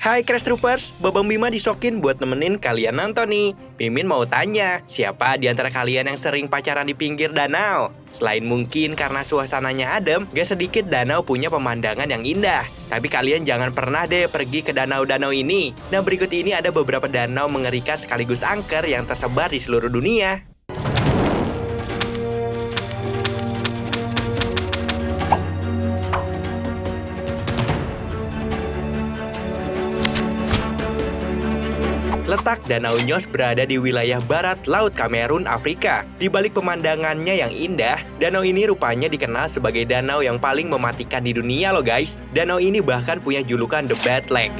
Hai Crash Troopers, Babang Bima disokin buat nemenin kalian nonton nih. Mimin mau tanya, siapa di antara kalian yang sering pacaran di pinggir danau? Selain mungkin karena suasananya adem, gak sedikit danau punya pemandangan yang indah. Tapi kalian jangan pernah deh pergi ke danau-danau ini. Nah berikut ini ada beberapa danau mengerikan sekaligus angker yang tersebar di seluruh dunia. Letak Danau Nyos berada di wilayah barat Laut Kamerun, Afrika. Di balik pemandangannya yang indah, danau ini rupanya dikenal sebagai danau yang paling mematikan di dunia loh guys. Danau ini bahkan punya julukan The Bad Lake.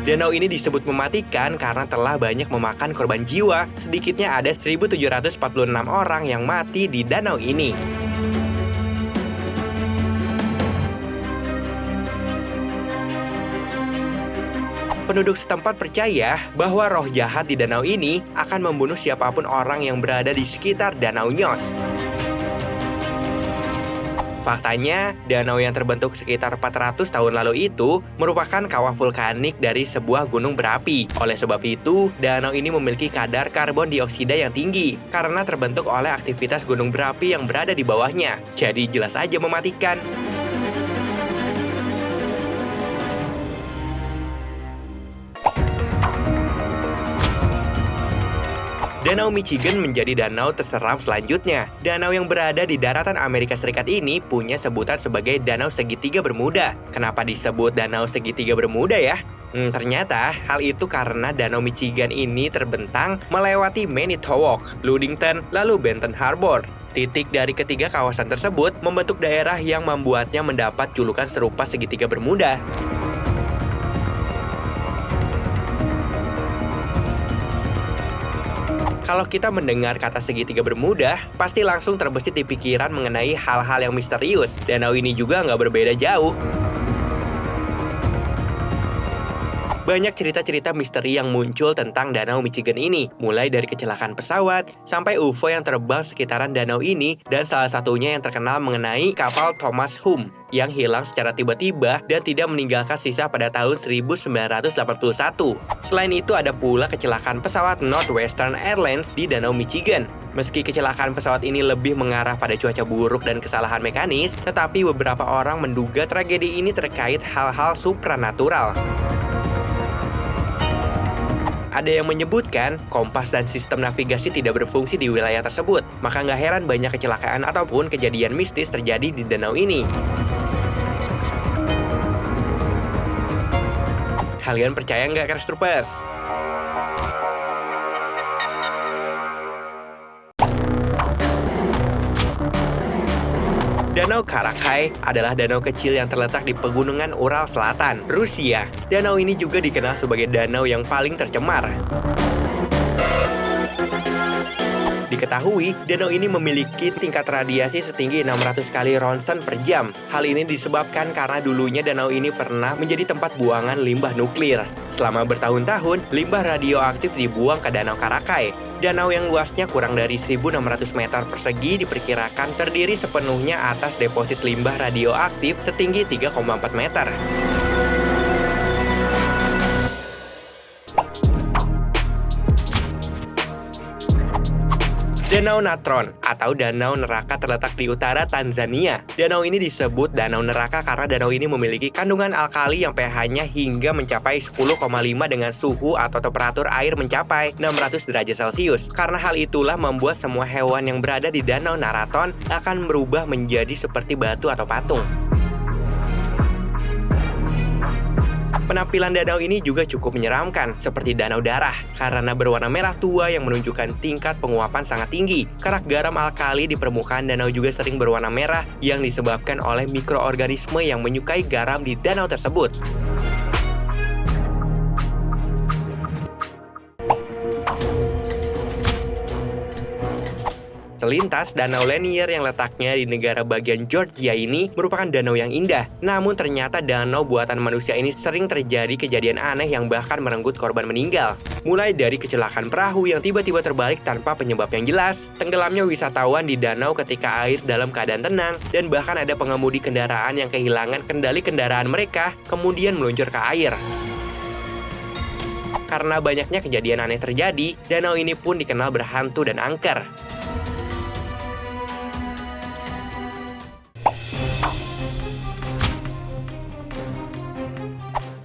Danau ini disebut mematikan karena telah banyak memakan korban jiwa. Sedikitnya ada 1.746 orang yang mati di danau ini. Penduduk setempat percaya bahwa roh jahat di danau ini akan membunuh siapapun orang yang berada di sekitar Danau Nyos. Faktanya, danau yang terbentuk sekitar 400 tahun lalu itu merupakan kawah vulkanik dari sebuah gunung berapi. Oleh sebab itu, danau ini memiliki kadar karbon dioksida yang tinggi karena terbentuk oleh aktivitas gunung berapi yang berada di bawahnya. Jadi jelas aja mematikan. Danau Michigan menjadi danau terseram selanjutnya. Danau yang berada di daratan Amerika Serikat ini punya sebutan sebagai Danau Segitiga Bermuda. Kenapa disebut Danau Segitiga Bermuda ya? Ternyata hal itu karena Danau Michigan ini terbentang melewati Manitowoc, Ludington, lalu Benton Harbor. Titik dari ketiga kawasan tersebut membentuk daerah yang membuatnya mendapat julukan serupa Segitiga Bermuda. Kalau kita mendengar kata segitiga bermuda, pasti langsung terbesit di pikiran mengenai hal-hal yang misterius. Danau ini juga nggak berbeda jauh. Banyak cerita-cerita misteri yang muncul tentang Danau Michigan ini, mulai dari kecelakaan pesawat, sampai UFO yang terbang sekitaran danau ini, dan salah satunya yang terkenal mengenai kapal Thomas Hume, yang hilang secara tiba-tiba dan tidak meninggalkan sisa pada tahun 1981. Selain itu ada pula kecelakaan pesawat Northwestern Airlines di Danau Michigan. Meski kecelakaan pesawat ini lebih mengarah pada cuaca buruk dan kesalahan mekanis, tetapi beberapa orang menduga tragedi ini terkait hal-hal supranatural. Ada yang menyebutkan kompas dan sistem navigasi tidak berfungsi di wilayah tersebut, maka nggak heran banyak kecelakaan ataupun kejadian mistis terjadi di danau ini. Kalian percaya nggak, Crash Troopers? Danau Karakai adalah danau kecil yang terletak di pegunungan Ural Selatan, Rusia. Danau ini juga dikenal sebagai danau yang paling tercemar. Diketahui, danau ini memiliki tingkat radiasi setinggi 600 kali ronsen per jam. Hal ini disebabkan karena dulunya danau ini pernah menjadi tempat buangan limbah nuklir. Selama bertahun-tahun, limbah radioaktif dibuang ke Danau Karakai. Danau yang luasnya kurang dari 1.600 meter persegi diperkirakan terdiri sepenuhnya atas deposit limbah radioaktif setinggi 3,4 meter. Danau Natron atau Danau Neraka terletak di utara Tanzania. Danau ini disebut Danau Neraka karena danau ini memiliki kandungan alkali yang pH-nya hingga mencapai 10,5 dengan suhu atau temperatur air mencapai 600 derajat Celcius. Karena hal itulah membuat semua hewan yang berada di Danau Naraton akan berubah menjadi seperti batu atau patung. Penampilan danau ini juga cukup menyeramkan, seperti danau darah, karena berwarna merah tua yang menunjukkan tingkat penguapan sangat tinggi. Kerak garam alkali di permukaan danau juga sering berwarna merah yang disebabkan oleh mikroorganisme yang menyukai garam di danau tersebut. Selintas, Danau Lanier yang letaknya di negara bagian Georgia ini merupakan danau yang indah. Namun ternyata danau buatan manusia ini sering terjadi kejadian aneh yang bahkan merenggut korban meninggal. Mulai dari kecelakaan perahu yang tiba-tiba terbalik tanpa penyebab yang jelas, tenggelamnya wisatawan di danau ketika air dalam keadaan tenang, dan bahkan ada pengemudi kendaraan yang kehilangan kendali kendaraan mereka kemudian meluncur ke air. Karena banyaknya kejadian aneh terjadi, danau ini pun dikenal berhantu dan angker.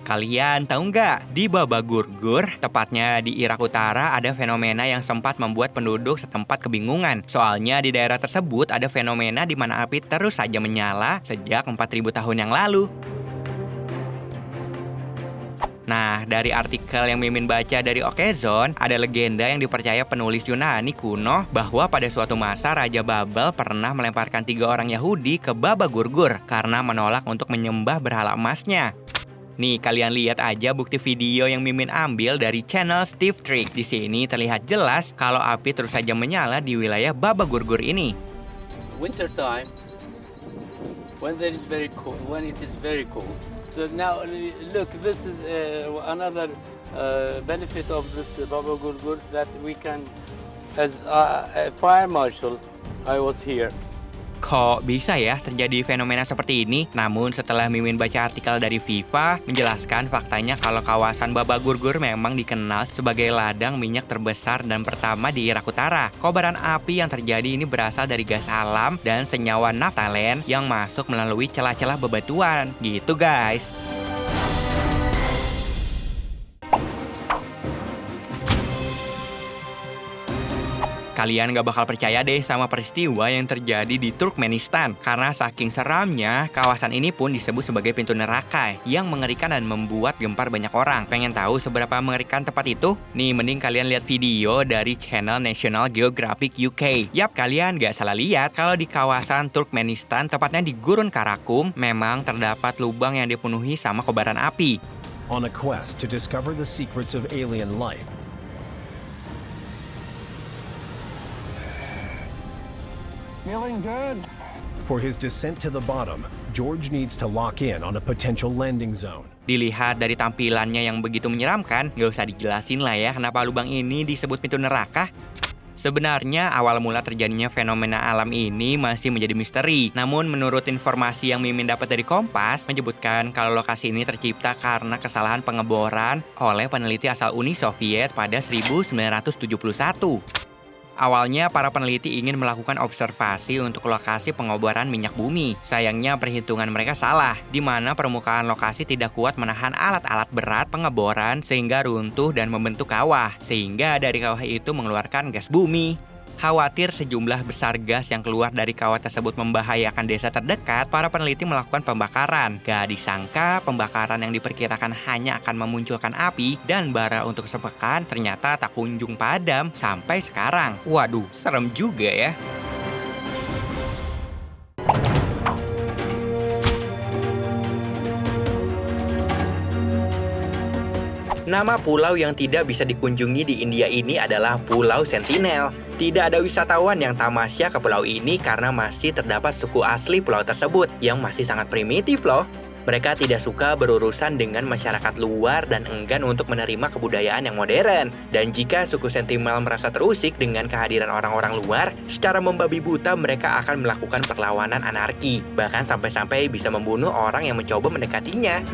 Kalian tahu nggak, di Baba Gurgur, tepatnya di Irak Utara, ada fenomena yang sempat membuat penduduk setempat kebingungan. Soalnya di daerah tersebut ada fenomena di mana api terus saja menyala sejak 4.000 tahun yang lalu. Nah, dari artikel yang Mimin baca dari Okezone, ada legenda yang dipercaya penulis Yunani kuno bahwa pada suatu masa Raja Babel pernah melemparkan 3 orang Yahudi ke Baba Gurgur karena menolak untuk menyembah berhala emasnya. Nih, kalian lihat aja bukti video yang Mimin ambil dari channel Steve Trick. Di sini terlihat jelas kalau api terus saja menyala di wilayah Baba Gurgur ini. Winter time, when it is very cold. So now look, this is another benefit of this Baba Gurgur that we can, as a fire marshal, I was here. Kok bisa ya terjadi fenomena seperti ini? Namun setelah Mimin baca artikel dari FIFA menjelaskan faktanya kalau kawasan Baba Gurgur memang dikenal sebagai ladang minyak terbesar dan pertama di Irak Utara. Kobaran api yang terjadi ini berasal dari gas alam dan senyawa naftalen yang masuk melalui celah-celah bebatuan. Gitu guys. Kalian gak bakal percaya deh sama peristiwa yang terjadi di Turkmenistan. Karena saking seramnya, kawasan ini pun disebut sebagai pintu neraka yang mengerikan dan membuat gempar banyak orang. Pengen tahu seberapa mengerikan tempat itu? Nih, mending kalian lihat video dari channel National Geographic UK. Yap, kalian gak salah lihat kalau di kawasan Turkmenistan, tepatnya di Gurun Karakum, memang terdapat lubang yang dipenuhi sama kobaran api. On a quest to discover the secrets of alien life, Feeling good. for his descent to the bottom, George needs to lock in on a potential landing zone. Dilihat dari tampilannya yang begitu menyeramkan, gak usah dijelasin lah ya kenapa lubang ini disebut pintu neraka. Sebenarnya awal mula terjadinya fenomena alam ini masih menjadi misteri. Namun menurut informasi yang Mimin dapat dari Kompas, menyebutkan kalau lokasi ini tercipta karena kesalahan pengeboran oleh peneliti asal Uni Soviet pada 1971. Awalnya para peneliti ingin melakukan observasi untuk lokasi pengeboran minyak bumi. Sayangnya perhitungan mereka salah, di mana permukaan lokasi tidak kuat menahan alat-alat berat pengeboran sehingga runtuh dan membentuk kawah. Sehingga dari kawah itu mengeluarkan gas bumi. Khawatir sejumlah besar gas yang keluar dari kawah tersebut membahayakan desa terdekat, para peneliti melakukan pembakaran. Gak disangka pembakaran yang diperkirakan hanya akan memunculkan api dan bara untuk sepekan ternyata tak kunjung padam sampai sekarang. Waduh, serem juga ya. Nama pulau yang tidak bisa dikunjungi di India ini adalah Pulau Sentinel. Tidak ada wisatawan yang tamasya ke pulau ini karena masih terdapat suku asli pulau tersebut yang masih sangat primitif loh. Mereka tidak suka berurusan dengan masyarakat luar dan enggan untuk menerima kebudayaan yang modern. Dan jika suku Sentinel merasa terusik dengan kehadiran orang-orang luar, secara membabi buta mereka akan melakukan perlawanan anarki. Bahkan sampai-sampai bisa membunuh orang yang mencoba mendekatinya.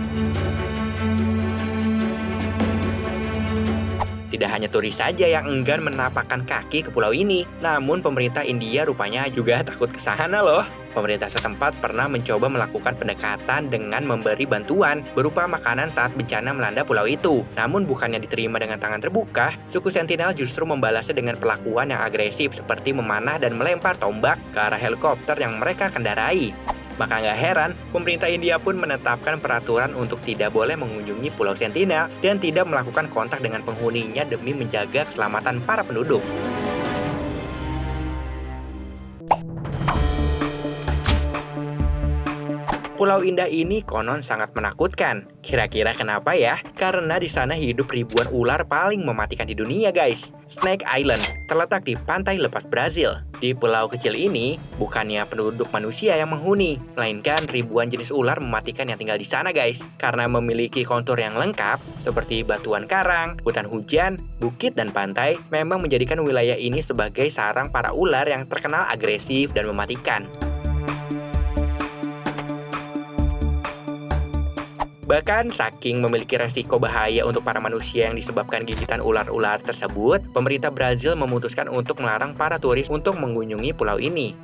Tidak hanya turis saja yang enggan menapakkan kaki ke pulau ini, namun pemerintah India rupanya juga takut ke sana loh. Pemerintah setempat pernah mencoba melakukan pendekatan dengan memberi bantuan berupa makanan saat bencana melanda pulau itu. Namun bukannya diterima dengan tangan terbuka, suku Sentinel justru membalasnya dengan perlakuan yang agresif seperti memanah dan melempar tombak ke arah helikopter yang mereka kendarai. Maka nggak heran, pemerintah India pun menetapkan peraturan untuk tidak boleh mengunjungi Pulau Sentinel dan tidak melakukan kontak dengan penghuninya demi menjaga keselamatan para penduduk. Pulau Indah ini konon sangat menakutkan. Kira-kira kenapa ya? Karena di sana hidup ribuan ular paling mematikan di dunia, guys. Snake Island terletak di pantai lepas Brazil. Di pulau kecil ini, bukannya penduduk manusia yang menghuni, melainkan ribuan jenis ular mematikan yang tinggal di sana, guys. Karena memiliki kontur yang lengkap, seperti batuan karang, hutan hujan, bukit, dan pantai, memang menjadikan wilayah ini sebagai sarang para ular yang terkenal agresif dan mematikan. Bahkan saking memiliki resiko bahaya untuk para manusia yang disebabkan gigitan ular-ular tersebut, pemerintah Brazil memutuskan untuk melarang para turis untuk mengunjungi pulau ini.